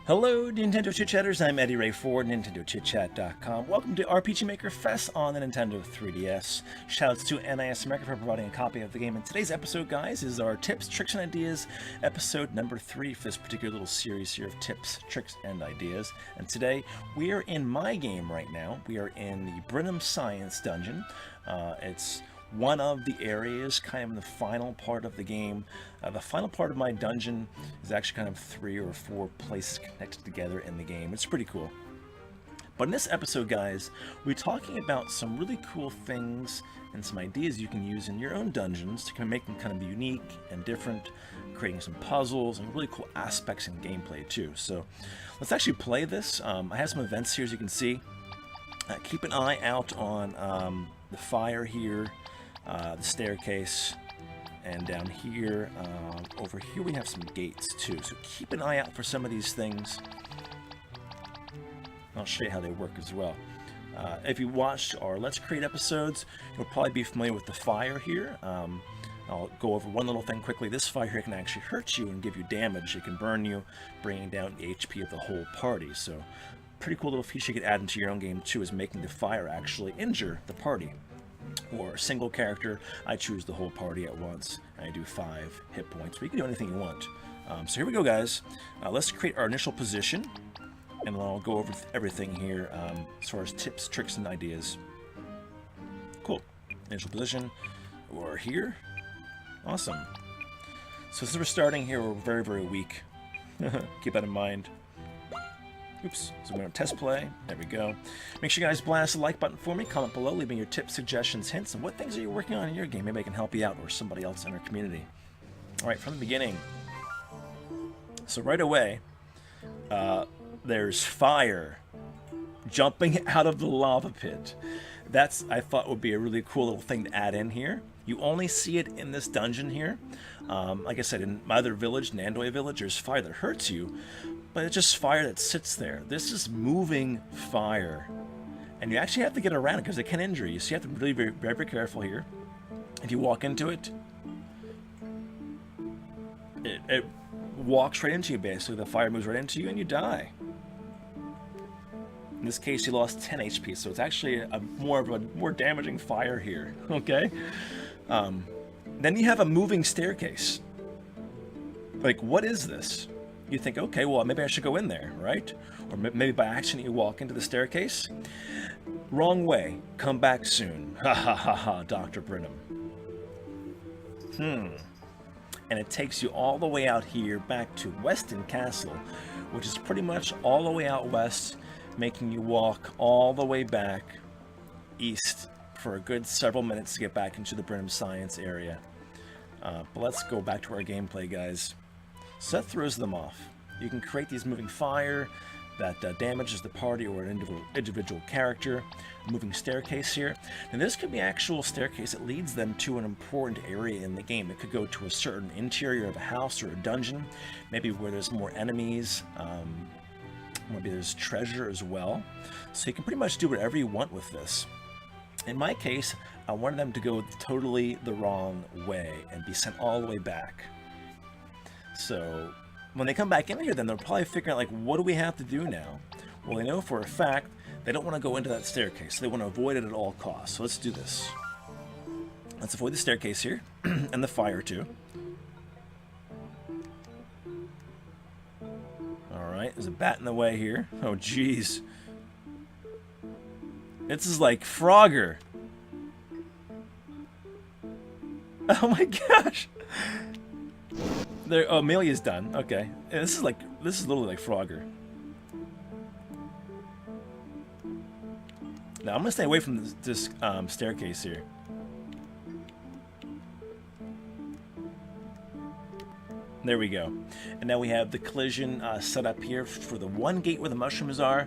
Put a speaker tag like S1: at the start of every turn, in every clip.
S1: Hello, Nintendo Chit-Chatters. I'm Eddy Ray Ford, NintendoChitChat.com. Welcome to RPG Maker Fes on the Nintendo 3DS. Shoutouts to NIS America for providing a copy of the game. And today's episode, guys, is our Tips, Tricks, and Ideas episode number 3 for this particular little series here of tips, tricks, and ideas. And today, we are in my game right now. We are in the Brenham Science Dungeon. It's one of the areas, kind of in the final part of the game. The final part of my dungeon is actually kind of 3 or 4 places connected together in the game. It's pretty cool. But in this episode, guys, we're talking about some really cool things and some ideas you can use in your own dungeons to kind of make them kind of unique and different, creating some puzzles and really cool aspects in gameplay too. So let's actually play this. I have some events here, as you can see. Keep an eye out on the fire here, the staircase, and down here, over here we have some gates too, so keep an eye out for some of these things. I'll show you how they work as well. If you watched our Let's Create episodes, you'll probably be familiar with the fire here. I'll go over one little thing quickly. This fire here can actually hurt you and give you damage. It can burn you, bringing down the HP of the whole party. So pretty cool little feature you could add into your own game too, is making the fire actually injure the party. Or a single character, I choose the whole party at once, and I do 5 hit points, but you can do anything you want. So here we go, guys. Let's create our initial position, and then I'll go over everything here as far as tips, tricks, and ideas. Cool. Initial position. We're here. Awesome. So since we're starting here, we're very, very weak. Keep that in mind. Oops, so we're going to test play. There we go. Make sure you guys blast the like button for me. Comment below, leaving your tips, suggestions, hints, and what things are you working on in your game. Maybe I can help you out or somebody else in our community. Alright, from the beginning. So right away, there's fire jumping out of the lava pit. That's, I thought, would be a really cool little thing to add in here. You only see it in this dungeon here. Like I said, in my other village, Nandoi Village, there's fire that hurts you. But it's just fire that sits there. This is moving fire. And you actually have to get around it because it can injure you. So you have to be really very, very, very careful here. If you walk into it, it walks right into you, basically. The fire moves right into you and you die. In this case, you lost 10 HP. So it's actually more damaging fire here. Okay? Then you have a moving staircase. Like, what is this? You think, okay, well, maybe I should go in there, right? Or maybe by accident you walk into the staircase. Wrong way. Come back soon. Ha ha ha ha, Dr. Brenham. And it takes you all the way out here back to Weston Castle, which is pretty much all the way out west, making you walk all the way back east for a good several minutes to get back into the Brenham Science area. But let's go back to our gameplay, guys. So that throws them off. You can create these moving fire that damages the party or an individual character. A moving staircase here. And this could be an actual staircase that leads them to an important area in the game. It could go to a certain interior of a house or a dungeon, maybe where there's more enemies, maybe there's treasure as well. So you can pretty much do whatever you want with this. In my case, I wanted them to go totally the wrong way and be sent all the way back. So when they come back in here, then they'll probably figure out, like, what do we have to do now? Well, they know for a fact they don't want to go into that staircase. They want to avoid it at all costs. So let's do this. Let's avoid the staircase here and the fire too. All right, there's a bat in the way here. Oh, jeez. This is like Frogger. Oh my gosh. There, oh, Amelia's done. Okay, yeah, this is literally like Frogger. Now I'm gonna stay away from this staircase here. There we go. And now we have the collision set up here for the one gate where the mushrooms are.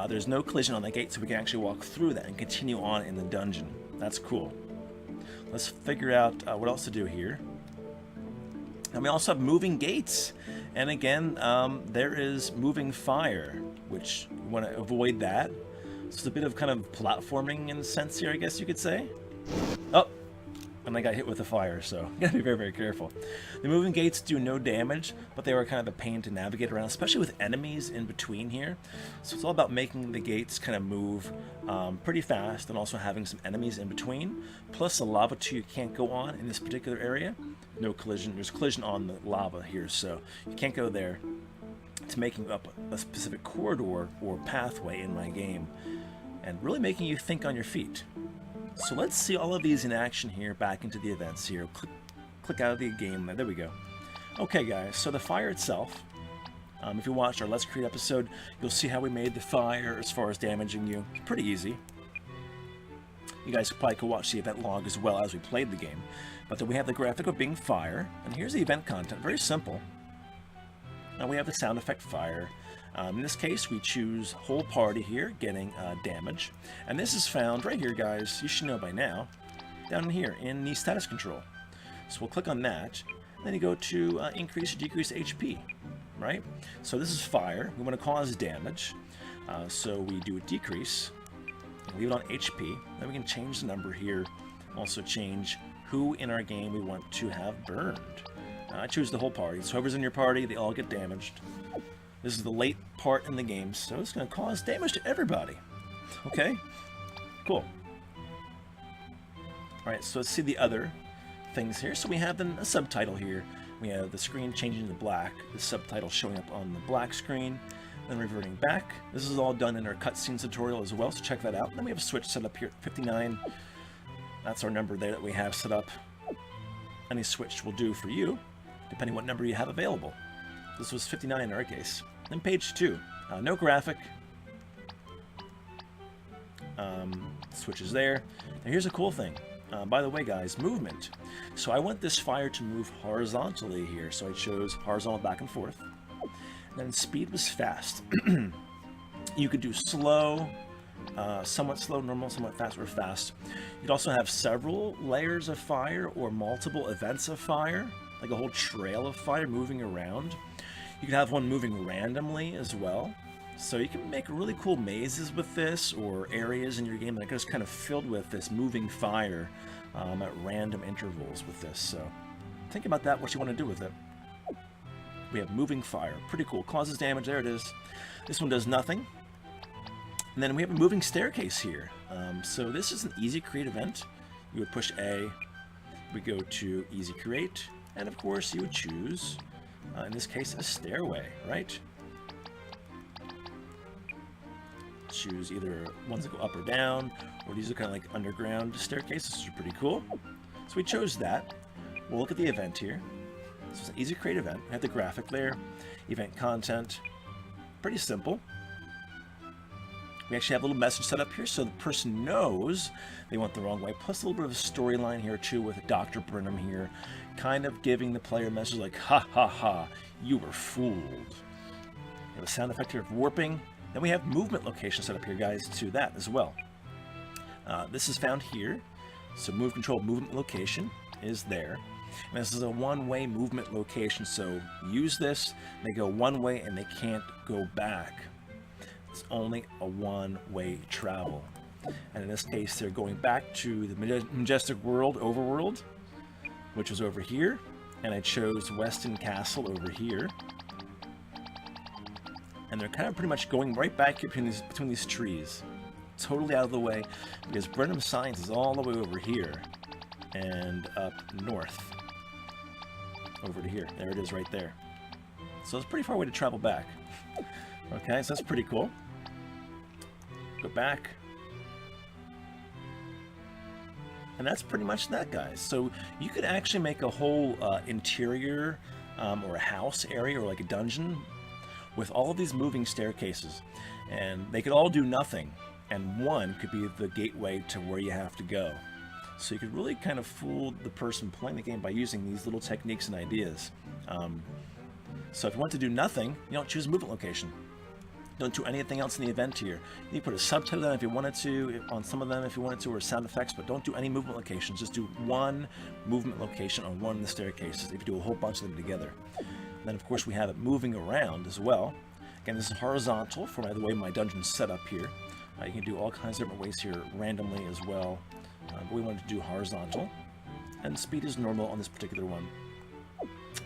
S1: There's no collision on the gate, so we can actually walk through that and continue on in the dungeon. That's cool. Let's figure out what else to do here. And we also have moving gates. And again, there is moving fire, which we want to avoid that. So it's a bit of kind of platforming in a sense here, I guess you could say. Oh, and I got hit with the fire, so you gotta be very, very careful. The moving gates do no damage, but they were kind of a pain to navigate around, especially with enemies in between here. So it's all about making the gates kind of move pretty fast, and also having some enemies in between. Plus the lava too, you can't go on in this particular area. No collision. There's collision on the lava here, so you can't go there. It's making up a specific corridor or pathway in my game, and really making you think on your feet. So let's see all of these in action here, back into the events here. Click out of the game. There we go. Okay, guys, so the fire itself, if you watched our Let's Create episode, you'll see how we made the fire as far as damaging you. Pretty easy. You guys probably could watch the event log as well as we played the game. But then we have the graphic of being fire, and here's the event content. Very simple. Now we have the sound effect fire. In this case, we choose whole party here, getting damage. And this is found right here, guys. You should know by now. Down here in the status control. So we'll click on that. And then you go to increase or decrease HP, right? So this is fire. We want to cause damage. So we do a decrease. Leave it on HP. Then we can change the number here. Also change who in our game we want to have burned. I choose the whole party. So whoever's in your party, they all get damaged. This is the late part in the game, so it's going to cause damage to everybody. Okay? Cool. Alright, so let's see the other things here. So we have a subtitle here. We have the screen changing to black, the subtitle showing up on the black screen, then reverting back. This is all done in our cutscenes tutorial as well, so check that out. Then we have a switch set up here at 59. That's our number there that we have set up. Any switch will do for you, depending what number you have available. This was 59 in our case. Then page 2. No graphic. Switches there. Now here's a cool thing. By the way, guys, movement. So I want this fire to move horizontally here, so I chose horizontal back and forth. And then speed was fast. You could do slow, somewhat slow, normal, somewhat fast, or fast. You'd also have several layers of fire or multiple events of fire, like a whole trail of fire moving around. You can have one moving randomly as well. So you can make really cool mazes with this, or areas in your game that are just kind of filled with this moving fire at random intervals with this. So think about that, what you want to do with it. We have moving fire. Pretty cool. Causes damage. There it is. This one does nothing. And then we have a moving staircase here. So this is an easy create event. You would push A. We go to easy create. And of course you would choose, in this case, a stairway, right? Choose either ones that go up or down, or these are kind of like underground staircases, which are pretty cool. So we chose that. We'll look at the event here. So it's an easy create event. We have the graphic there, event content, pretty simple. We actually have a little message set up here so the person knows they went the wrong way, plus a little bit of a storyline here too with Dr. Burnham here, kind of giving the player a message like, ha ha ha, you were fooled. We have a sound effect here of warping. Then we have movement location set up here, guys, to that as well. This is found here. So move control movement location is there. And this is a one-way movement location, so use this. They go one way and they can't go back. It's only a one-way travel. And in this case, they're going back to the Majestic World, Overworld, which was over here. And I chose Weston Castle over here. And they're kind of pretty much going right back here between these trees. Totally out of the way, because Brenham Science is all the way over here. And up north. Over to here. There it is right there. So it's a pretty far way to travel back. Okay, so that's pretty cool. Go back. And that's pretty much that, guys. So you could actually make a whole interior or a house area or like a dungeon with all of these moving staircases. And they could all do nothing. And one could be the gateway to where you have to go. So you could really kind of fool the person playing the game by using these little techniques and ideas. So if you want to do nothing, you don't choose a movement location. Don't do anything else in the event here. You can put a subtitle down if you wanted to, on some of them if you wanted to, or sound effects, but don't do any movement locations. Just do one movement location on one of the staircases if you do a whole bunch of them together. And then of course we have it moving around as well. Again, this is horizontal for the way my dungeon's set up here. You can do all kinds of different ways here randomly as well. But we wanted to do horizontal. and speed is normal on this particular one.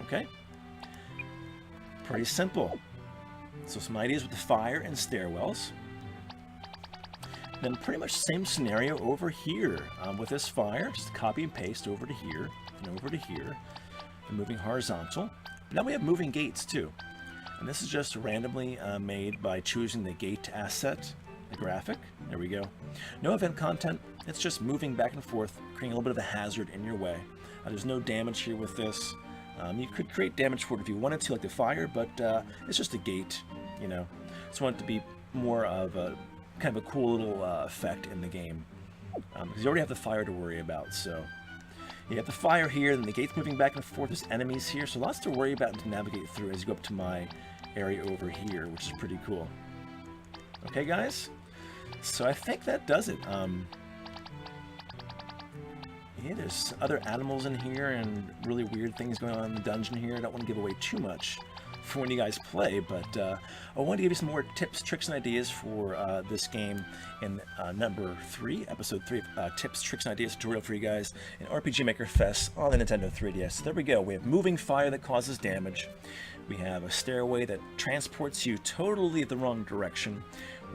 S1: Okay? Pretty simple. So some ideas with the fire and stairwells. Then pretty much the same scenario over here with this fire. Just copy and paste over to here and over to here. And moving horizontal. But now we have moving gates too. And this is just randomly made by choosing the gate asset, the graphic. There we go. No event content. It's just moving back and forth, creating a little bit of a hazard in your way. There's no damage here with this. You could create damage for it if you wanted to, like the fire, but it's just a gate, you know. Just want it to be more of a kind of a cool little effect in the game, because you already have the fire to worry about. So you have the fire here, then the gate's moving back and forth. There's enemies here, so lots to worry about and to navigate through as you go up to my area over here, which is pretty cool. Okay, guys. So I think that does it. Yeah, there's other animals in here and really weird things going on in the dungeon here. I don't want to give away too much for when you guys play, but I want to give you some more tips, tricks, and ideas for this game in number 3, episode 3, tips, tricks, and ideas tutorial for you guys in RPG Maker Fes on the Nintendo 3DS. So there we go. We have moving fire that causes damage. We have a stairway that transports you totally the wrong direction.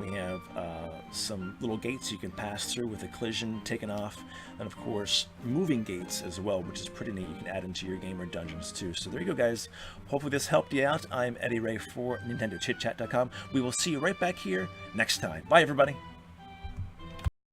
S1: We have some little gates you can pass through with a collision taken off, and of course moving gates as well, which is pretty neat. You can add into your game or dungeons too. So there you go, guys. Hopefully this helped you out. I'm Eddy Ray for NintendoChitChat.com. We will see you right back here next time. Bye, everybody.